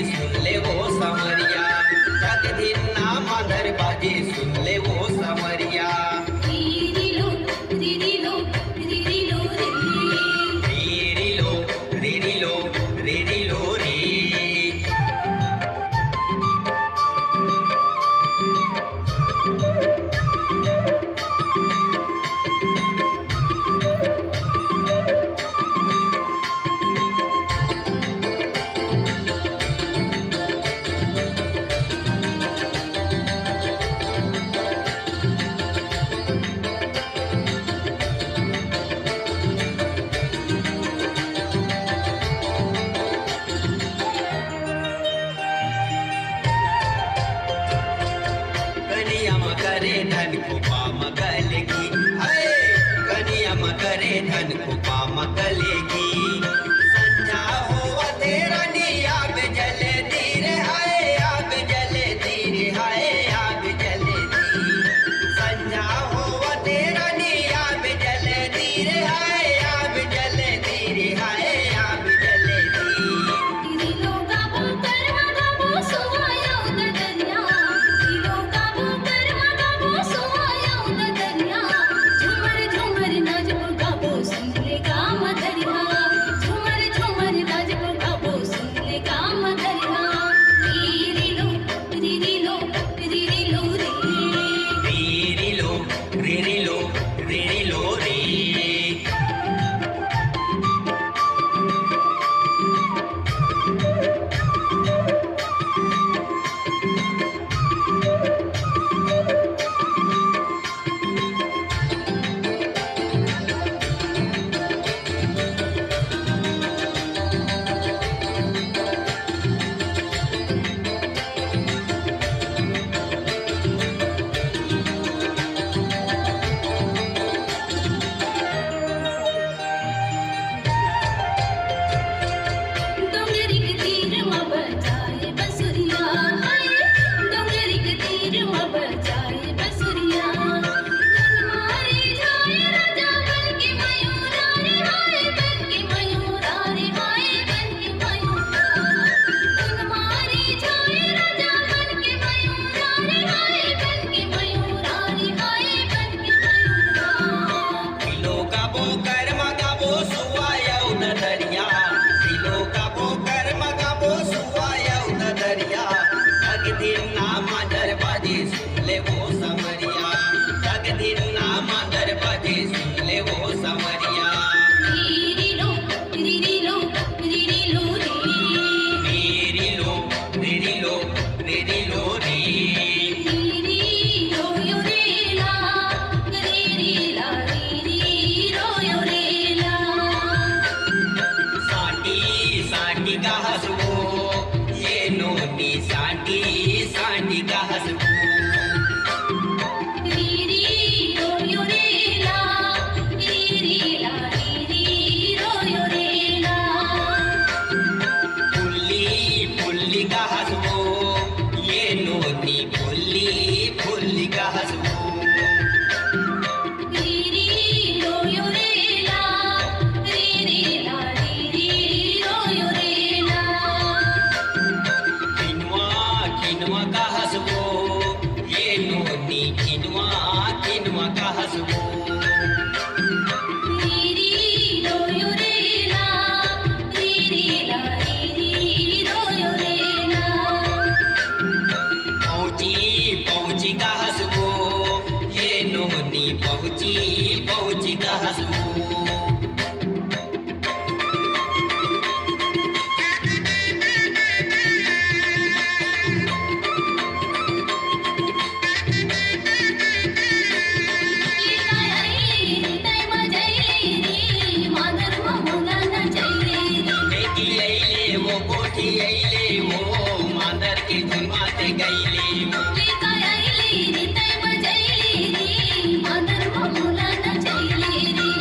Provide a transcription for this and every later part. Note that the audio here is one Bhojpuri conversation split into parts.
सुन ले वो समरिया, जगदीना मादर बाजी सुन ले वो समरिया। रीरी लो रीरी लो रीरी लो रे, रीरी लो रीरी लो रीरी लो रे। करे धन को पाम गलेगी, कनियम करे धन को पाम गलेगी। संझा हो तेरा नी आग जले धीरे हाय, आग जले धीरे हाय, आग जले धीरे। संझा हो तेरा नी आग जले धीरे हाय, आग जले धीरे हाय, आग जले धीरे। रीरी लो गाबो करवा गाबो सुवाया उद दरिया, रीरी लो गाबो करवा गाबो सुवाया उद दरिया। झूमर झूमर नाचबो गाबो सुन ले गाम दरिया, झूमर झूमर नाचबो गाबो सुन ले गाम दरिया। रीरी लो रीरी लो रीरी लो रे, रीरी लो रीरी लो रीरी लो रे। डोंगरी के तीर में बजाए बंसुरिया, हाय डोंगरी के तीर में बजाए बंसुरिया। धन मारे जाए राजा बन के मयूरा रे, हाय बन के मयूरा रे, हाय बन के मयूरा। धन मारे जाए राजा बन के मयूरा रे, हाय बन के मयूरा रे, हाय बन के मयूरा। दिलो गाबो कर्म गाबो सुवाया उद दरिया, दिलो गाबो कर्म गाबो सुवाया उद दरिया। जगदीना मादर बाजी सुन ले वो समरिया, जगदीना मादर बाजी सुन ले वो समरिया। रीरी लो रीरी लो रीरी लो रे, रीरी लो रीरी लो रीरी लो रे। रीरी लो यो रे ला, रीरी ला रीरी लो यो रे ला। साटी साटी का हसबो ये नोनी, साटी साटी का हसबो। रीरी लो यो रे ला, रीरी ला रीरी लो यो रे ला। फुल्ली फुल्ली का हसबो ये नोनी, फुल्ली फुल्ली का हसबो। रीरी लो यो रे ला, रीरी ला रीरी लो यो रे ला। किनवा किनवा का हसबो ये नोनी, किनवा किनवा का हसबो। रीरी लो यो रे ला, रीरी ला रीरी लो यो रे ला। पहुंची पहुंची का हसबो ये नोनी, पहुंची पहुंची का हसबो। कोठी अइले वो मांदर के धुमाते गइले वो।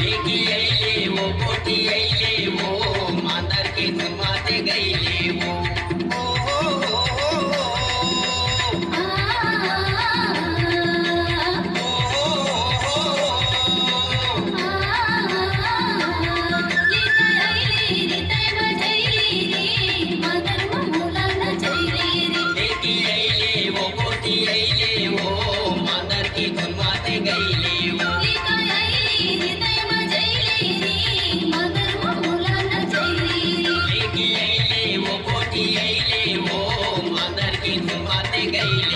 लेकी अइले वो कोठी अइले वो मांदर के धुमाते गइले वो। गैया